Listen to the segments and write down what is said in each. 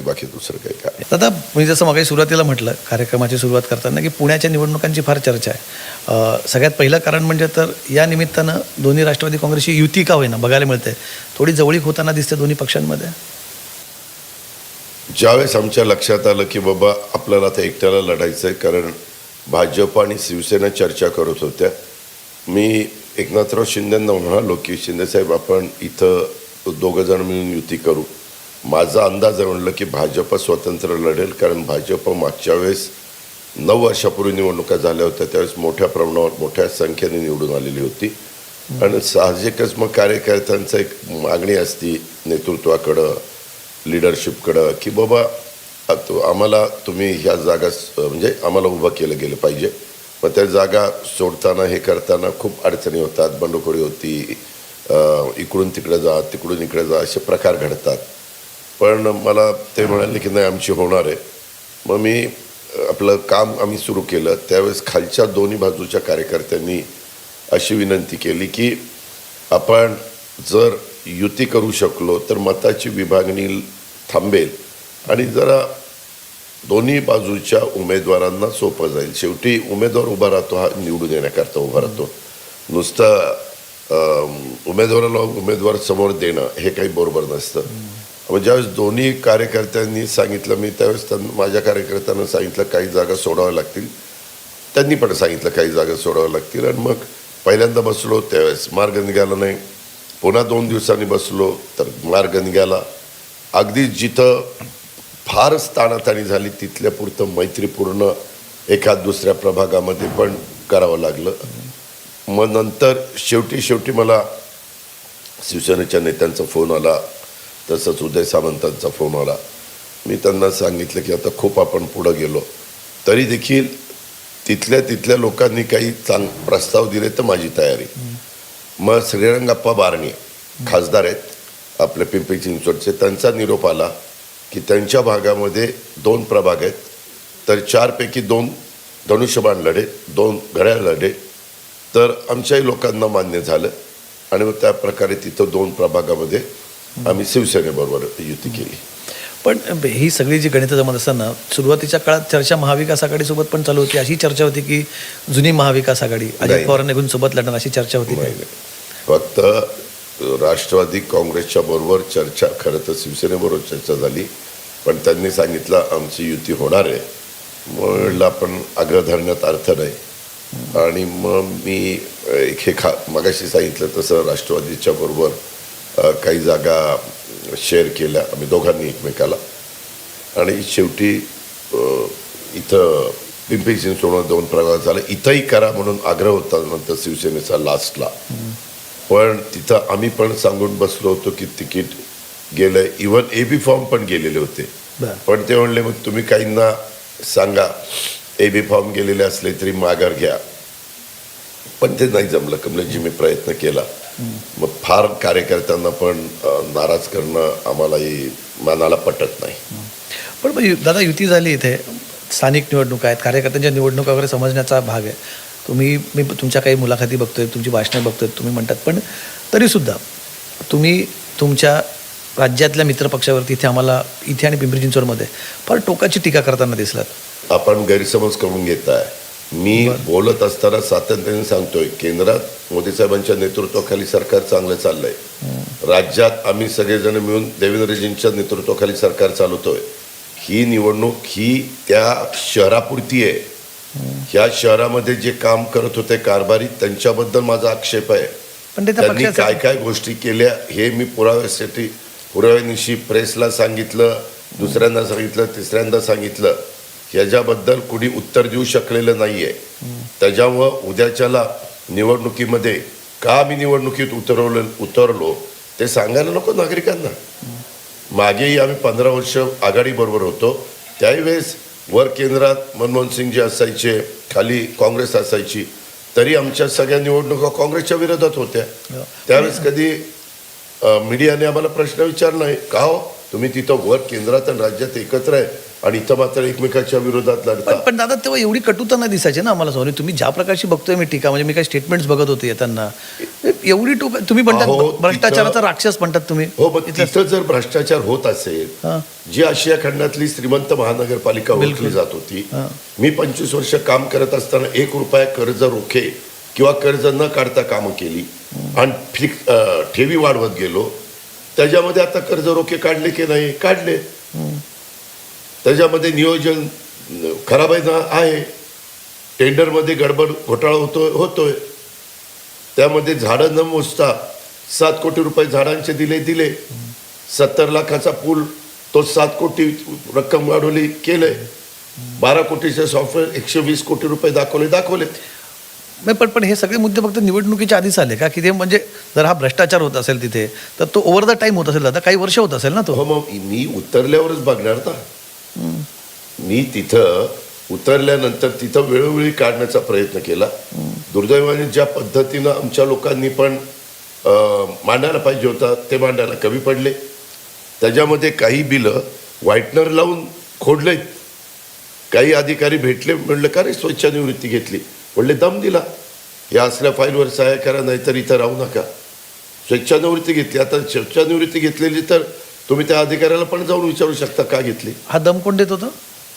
बाकी दुसरं काही काय. दादा, मी जसं मगाशी सुरुवातीला म्हटलं कार्यक्रमाची सुरुवात करताना की पुण्याच्या निवडणुकांची फार चर्चा आहे. सगळ्यात पहिलं कारण म्हणजे तर या निमित्तानं दोन्ही राष्ट्रवादी काँग्रेसची युती का होईना बघायला मिळते, थोडी जवळीक होताना दिसते दोन्ही पक्षांमध्ये. ज्यावेळेस आमच्या लक्षात आलं की बाबा आपल्याला आता एकट्याला लढायचं आहे, कारण भाजप आणि शिवसेना चर्चा करत होत्या, मी एकनाथराव शिंदेंना म्हणालो की शिंदेसाहेब आपण इथं दोघं जण मिळून युती करू. माझा अंदाज आहे म्हणलं की भाजप स्वतंत्र लढेल, कारण भाजप मागच्या वेळेस 9 वर्षापूर्वी निवडणुका झाल्या होत्या, त्यावेळेस मोठ्या प्रमाणावर मोठ्या संख्येने निवडून आलेली होती. आणि साहजिकच मग कार्यकर्त्यांचं एक मागणी असती नेतृत्वाकडं, लिडरशिपकडं, की बाबा आम्हाला तुम्ही ह्या जागा म्हणजे आम्हाला उभं केलं गेलं पाहिजे. मग त्या जागा सोडताना हे करताना खूप अडचणी होतात, बंडखोरी होती, इकडून तिकडे जा तिकडून इकडे जा असे प्रकार घडतात. पण मला ते म्हणाले की नाही आमची होणार आहे. मग मी आपलं काम आम्ही सुरू केलं. त्यावेळेस खालच्या दोन्ही बाजूच्या कार्यकर्त्यांनी अशी विनंती केली की आपण जर युती करू शकलो तर मताची विभागणी थांबेल आणि जरा दोन्ही बाजूच्या उमेदवारांना सोपं जाईल. शेवटी उमेदवार उभा राहतो हा निवडून येण्याकरता उभा राहतो. नुसतं उमेदवाराला उमेदवार समोर देणं हे काही बरोबर नसतं. मग ज्यावेळेस दोन्ही कार्यकर्त्यांनी सांगितलं, मी त्यावेळेस माझ्या कार्यकर्त्यांना सांगितलं काही जागा सोडाव्या लागतील, त्यांनी पण सांगितलं काही जागा सोडाव्या लागतील. आणि मग पहिल्यांदा बसलो त्यावेळेस मार्ग निघाला नाही. पुन्हा 2 दिवसांनी बसलो तर मार्ग निघाला. अगदी जिथं फारच ताणाताणी झाली तिथल्या पुरतं मैत्रीपूर्ण एखाद दुसऱ्या प्रभागामध्ये पण करावं लागलं. मग नंतर शेवटी मला शिवसेनेच्या नेत्यांचा फोन आला, तसंच उदय सामंतांचा फोन आला. मी त्यांना सांगितलं की आता खूप आपण पुढं गेलो, तरी देखील तिथल्या लोकांनी काही प्रस्ताव दिले तर माझी तयारी. मग श्रीरंगप्पा बारणे खासदार आहेत आपले पिंपरी चिंचवडचे, त्यांचा निरोप आला की त्यांच्या भागामध्ये 2 प्रभाग आहेत, तर 4 पैकी 2 धनुष्यबाण लढे, 2 घड्याळ लढे, तर आमच्याही लोकांना मान्य झालं. आणि मग त्या प्रकारे तिथं 2 प्रभागामध्ये आम्ही शिवसेनेबरोबर युती केली. पण ही सगळी जी गणितं जमत असताना सुरुवातीच्या काळात चर्चा महाविकास आघाडीसोबत पण चालू होती. अशी चर्चा होती की जुनी महाविकास आघाडी अजित पवार निघून सोबत लढणार अशी चर्चा होती. फक्त राष्ट्रवादी काँग्रेसच्या बरोबर चर्चा, खरं तर शिवसेनेबरोबर चर्चा झाली, पण त्यांनी सांगितलं आमची युती होणार आहे. म्हणलं आपण आग्रह धरण्यात अर्थ नाही. आणि मग मी हे मगाशी सांगितलं तसं राष्ट्रवादीच्या बरोबर काही जागा शेअर केल्या आम्ही दोघांनी एकमेकाला. आणि शेवटी इथं पिंपरी चिंचवड 2 प्रभाग झाले. इथंही करा म्हणून आग्रह होता नंतर शिवसेनेचा लास्टला. पण तिथं आम्ही पण सांगून बसलो होतो की तिकीट गेलंय, इव्हन AB फॉर्म पण गेलेले होते. पण ते म्हणले मग तुम्ही काहींना सांगा AB फॉर्म गेलेले असले तरी माघार घ्या. पण ते नाही जमलं. कमलेशजी मी प्रयत्न केला. मग फार कार्यकर्त्यांना पण नाराज करणं आम्हालाही मनाला पटत नाही. पण दादा, युती झाली, इथे स्थानिक निवडणुका आहेत, कार्यकर्त्यांच्या निवडणुका वगैरे समजण्याचा भाग आहे. मी तुमच्या काही मुलाखती बघतोय, तुमची भाषणं बघतोय, तुम्ही म्हणतात, पण तरीसुद्धा तुम्ही तुमच्या राज्यातल्या मित्रपक्षावरती इथे आणि पिंपरी चिंचवडमध्ये फार टोकाची टीका करताना दिसलात. आपण गैरसमज करून घेताय. मी बोलत असताना सातत्याने सांगतोय केंद्रात मोदी साहेबांच्या नेतृत्वाखाली सरकार चांगलं चाललंय. राज्यात आम्ही सगळेजण मिळून देवेंद्रजींच्या नेतृत्वाखाली सरकार चालवतोय. ही निवडणूक ही त्या शहरापुरती आहे. ह्या शहरामध्ये जे काम करत होते कारभारी त्यांच्याबद्दल माझा आक्षेप आहे. त्यांनी काय काय गोष्टी केल्या हे मी पुराव्यानिशी प्रेसला सांगितलं, दुसऱ्यांदा सांगितलं, तिसऱ्यांदा सांगितलं. ह्याच्याबद्दल कुणी उत्तर देऊ शकलेलं नाहीये. त्याच्यामुळं उद्याच्याला निवडणुकीमध्ये का आम्ही निवडणुकीत उतरलो ते सांगायला नको नागरिकांना. मागेही आम्ही 15 वर्ष आघाडीबरोबर होतो. त्यावेळेस वर केंद्रात मनमोहन सिंगजी असायचे, खाली काँग्रेस असायची, तरी आमच्या सगळ्या निवडणुका काँग्रेसच्या विरोधात होत्या. त्यावेळेस कधी मीडियाने आम्हाला प्रश्न विचारला नाही का हो तुम्ही तिथं वर केंद्रात आणि राज्यात एकत्र आहे आणि इथं मात्र एकमेकाच्या विरोधात लढता. पण दादा, तेव्हा एवढी कटुता नाही दिसायची ना आम्हाला. सॉरी, तुम्ही ज्या प्रकारची बघतोय मी टीका, म्हणजे मी काही स्टेटमेंट्स बघत होते येताना, एवढी तुम्ही अहो, म्हणतात भ्रष्टाचाराचा तिथं- राक्षस म्हणतात तुम्ही. हो, मग तिथं जर भ्रष्टाचार होत असेल, हां. जी आशिया खंडातली श्रीमंत महानगरपालिका ओळखली जात होती, हां. मी 25 वर्ष काम करत असताना 1 रुपया कर्ज रोखे किंवा कर्ज न काढता कामं केली आणि ठेवी वाढवत गेलो. त्याच्यामध्ये आता कर्ज रोखे काढले की नाही? काढले. त्याच्यामध्ये नियोजन खराब आहे. टेंडरमध्ये गडबड घोटाळा होतोय. त्यामध्ये झाडं न मोजता 7 कोटी रुपये झाडांचे दिले. 70 लाखाचा पूल तो 7 कोटी रक्कम वाढवली केलंय. 12 कोटीचे सॉफ्टवेअर 120 कोटी रुपये दाखवले. नाही पण हे सगळे मुद्दे फक्त निवडणुकीच्या आधीच आले का? की ते म्हणजे जर हा भ्रष्टाचार होत असेल तिथे तर तो ओव्हर द टाईम होत असेल, दादा काही वर्ष होत असेल ना तो. हो, मग मी उतरल्यावरच बघणार ना. मी तिथं उतरल्यानंतर तिथं वेळोवेळी काढण्याचा प्रयत्न केला. दुर्दैवाने ज्या पद्धतीनं आमच्या लोकांनी पण मांडायला पाहिजे होता ते मांडायला कमी पडले. त्याच्यामध्ये काही बिलं व्हाईटनर लावून खोडलेत. काही अधिकारी भेटले, म्हणलं का रे स्वेच्छानिवृत्ती घेतली? म्हणले दम दिला, या असल्या फाईलवर सहाय्य करा, नाहीतर इथं राहू नका. स्वेच्छानिवृत्ती घेतली. आता स्वेच्छानिवृत्ती घेतलेली तर तुम्ही त्या अधिकाऱ्याला पण जाऊन विचारू शकता का घेतली. हा दम कोण देत होतं?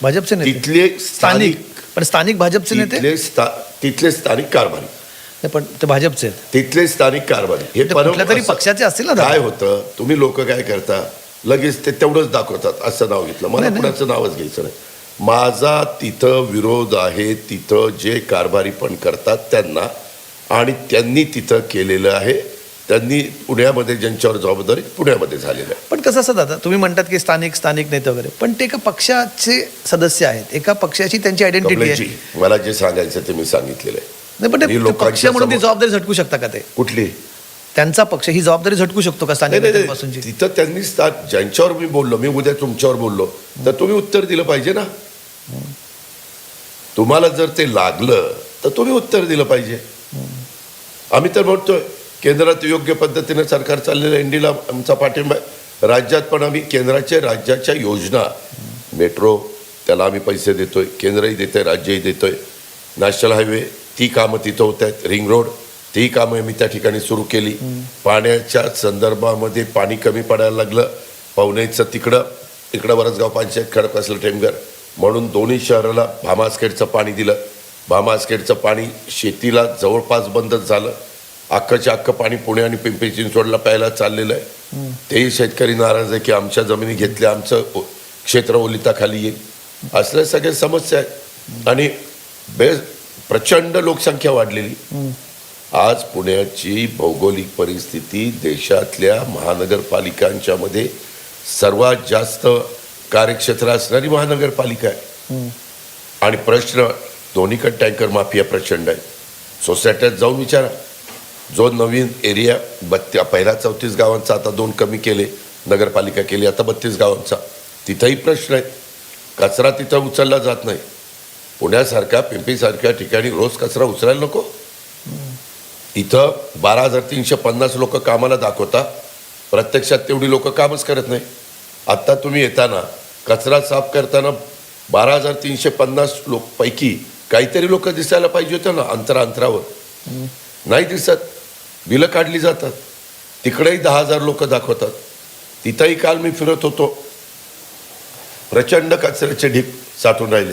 भाजपचे नेते, तिथले स्थानिक भाजपचे नेते, तिथले स्थानिक कारभारी. नाही, पण ते भाजपचे आहेत. तिथले स्थानिक कारभारी हे ते कुठल्या तरी पक्षाचे असतील ना दादा. काय होतं, तुम्ही लोक काय करता, लगेच ते तेवढंच दाखवतात. असं नाव घेतलं, मला नाही. कुणाचं नावच घ्यायचं नाही. माझा तिथं विरोध आहे. तिथं जे कारभारी पण करतात त्यांना, आणि त्यांनी तिथं केलेलं आहे. त्यांनी पुण्यामध्ये ज्यांच्यावर जबाबदारी पुण्यामध्ये झालेलं आहे. पण कसं असं दादा, तुम्ही म्हणतात की स्थानिक नेते वगैरे, पण ते एका पक्षाचे सदस्य आहेत, एका पक्षाची त्यांची आयडेंटिटी आहे. कमलेशजी, मला जे सांगायचं ते मी सांगितलेलं आहे. नाही, पण मी ते लोकांच्या पक्ष म्हणून ती समोर- जबाबदारी झटकू शकता का? ते कुठली? त्यांचा पक्ष ही जबाबदारी झटकू शकतो का स्थानिक नाही, नेत्यांपासूनची? तिथं त्यांनी ज्यांच्यावर मी बोललो, मी उद्या तुमच्यावर बोललो तर तुम्ही उत्तर दिलं पाहिजे ना. तुम्हाला जर ते लागलं तर तुम्ही उत्तर दिलं पाहिजे. आम्ही तर म्हणतोय केंद्रात योग्य पद्धतीने सरकार चाललेलं एनडीला आमचा पाठिंबा आहे. राज्यात पण आम्ही राज्याच्या योजना, मेट्रो त्याला आम्ही पैसे देतोय, केंद्रही देतोय, राज्यही देतोय. नॅशनल हायवे ती कामं तिथं होत आहेत. रिंग रोड ती कामं आम्ही त्या ठिकाणी सुरू केली. पाण्याच्या संदर्भामध्ये पाणी कमी पडायला लागलं. पवनेचं तिकडं वरसगाव पंचायत, खडकवासला, टेमघर म्हणून दोन्ही शहराला भामासखेडचं पाणी दिलं. भामासखेडचं पाणी शेतीला जवळपास बंदच झालं. अख्खच्या अख्खं पाणी पुणे आणि पिंपरी चिंचवडला प्यायला चाललेलं आहे. तेही शेतकरी नाराज आहे की आमच्या जमिनी घेतल्या, आमचं क्षेत्र ओलिताखाली येईल. असल्या सगळ्या समस्या आहेत. आणि प्रचंड लोकसंख्या वाढलेली. आज पुण्याची भौगोलिक परिस्थिती देशातल्या महानगरपालिकांच्या मध्ये सर्वात जास्त कार्यक्षेत्र असणारी महानगरपालिका आहे. आणि प्रश्न दोन्हीकडे टँकर माफिया प्रचंड आहे. सोसायट्यात जाऊन विचारा. जो नवीन एरिया पहिला 34 गावांचा आता 2 कमी केले, नगरपालिका केली, आता 32 गावांचा, तिथंही प्रश्न आहे. कचरा तिथं उचलला जात नाही. पुण्यासारख्या पिंपरीसारख्या ठिकाणी रोज कचरा उचलायला नको. इथं 12,350 लोक कामाला दाखवता, प्रत्यक्षात तेवढी लोक कामच करत नाही. आत्ता तुम्ही येताना कचरा साफ करताना 12,350 पैकी काहीतरी लोक दिसायला पाहिजे होतं ना अंतरावर. नाही दिसत. बिलं काढली जातात. तिकडेही 10,000 लोक दाखवतात. तिथंही काल मी फिरत होतो, प्रचंड कचऱ्याचे ढीग साठून राहिले.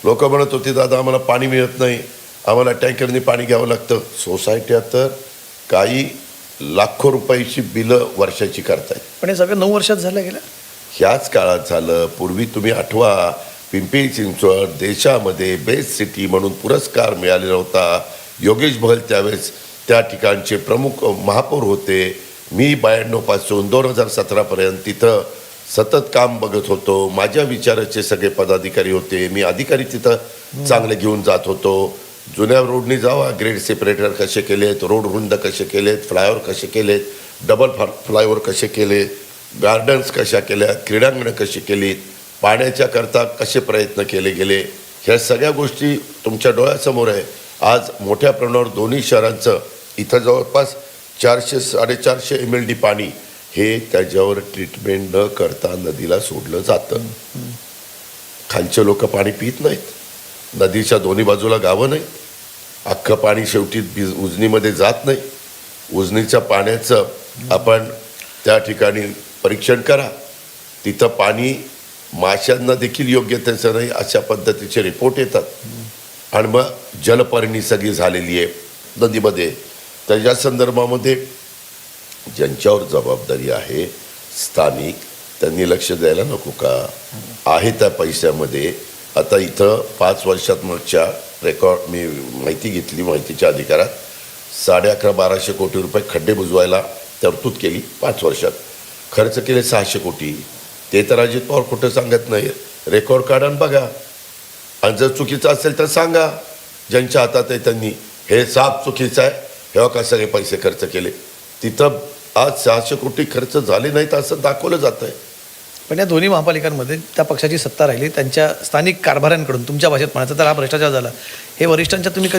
लोक म्हणत होते दादा आम्हाला पाणी मिळत नाही, आम्हाला टँकरने पाणी घ्यावं लागतं. सोसायट्या तर काही लाखो रुपयाची बिलं वर्षाची करतायत. पण हे सगळं 9 वर्षात झालं गेलं. ह्याच काळात झालं. पूर्वी तुम्ही आठवा, पिंपरी चिंचवड देशामध्ये बेस्ट सिटी म्हणून पुरस्कार मिळालेला होता. योगेश बहल त्यावेळेस त्या ठिकाणचे प्रमुख महापौर होते. मी 92 पासून 2017पर्यंत तिथं सतत काम बघत होतो. माझ्या विचाराचे सगळे पदाधिकारी होते. मी अधिकारी तिथं चांगले घेऊन जात होतो. जुन्या रोडनी जावा, ग्रेड सेपरेटर कसे केलेत, रोड रुंद कसे केलेत, फ्लायओव्हर कसे केलेत, डबल फ्लायओव्हर कसे केले, गार्डन्स कशा केल्या, क्रीडांगणं कशी केलीत, पाण्याच्या करता कसे प्रयत्न केले गेले, ह्या सगळ्या गोष्टी तुमच्या डोळ्यासमोर आहे. आज मोठ्या प्रमाणावर दोन्ही शहरांचं इथं जवळपास 400-450 MLD पाणी हे त्याच्यावर ट्रीटमेंट न करता नदीला सोडलं जातं. खालचे लोक पाणी पित नाहीत. नदीच्या दोन्ही बाजूला गावं नाही. अख्खं पाणी शेवटी उजनीमध्ये जात नाही. उजनीच्या पाण्याचं आपण त्या ठिकाणी परीक्षण करा. तिथं पाणी माशांना देखील योग्य त्याचं नाही अशा पद्धतीचे रिपोर्ट येतात. आणि मग जलपर्णी सगळी झालेली आहे नदीमध्ये. त्याच्या संदर्भामध्ये ज्यांच्यावर जबाबदारी आहे स्थानिक, त्यांनी लक्ष द्यायला नको का? आहे त्या पैशामध्ये आता इथं 5 वर्षात मागच्या रेकॉर्ड मी माहिती घेतली, माहितीच्या अधिकारात 11,500-1200 कोटी रुपये खड्डे बुजवायला तरतूद केली 5 वर्षात. खर्च केले 600 कोटी. ते तर अजित पवार कुठं सांगत नाही. रेकॉर्ड काढा आणि बघा. आणि जर चुकीचं असेल तर सांगा ज्यांच्या हातात आहे त्यांनी, हे साफ चुकीचं आहे, हे का सगळे पैसे खर्च केले. तिथं आज 600 कोटी खर्च झाले नाहीत असं दाखवलं जात आहे. पण या दोन्ही महापालिकांमध्ये त्या पक्षाची सत्ता राहिली, त्यांच्या स्थानिक कारभाऱ्यांकडून तुमच्या भाषेत म्हणायचं तर हा भ्रष्टाचार झाला. हे वरिष्ठांच्या तुम्ही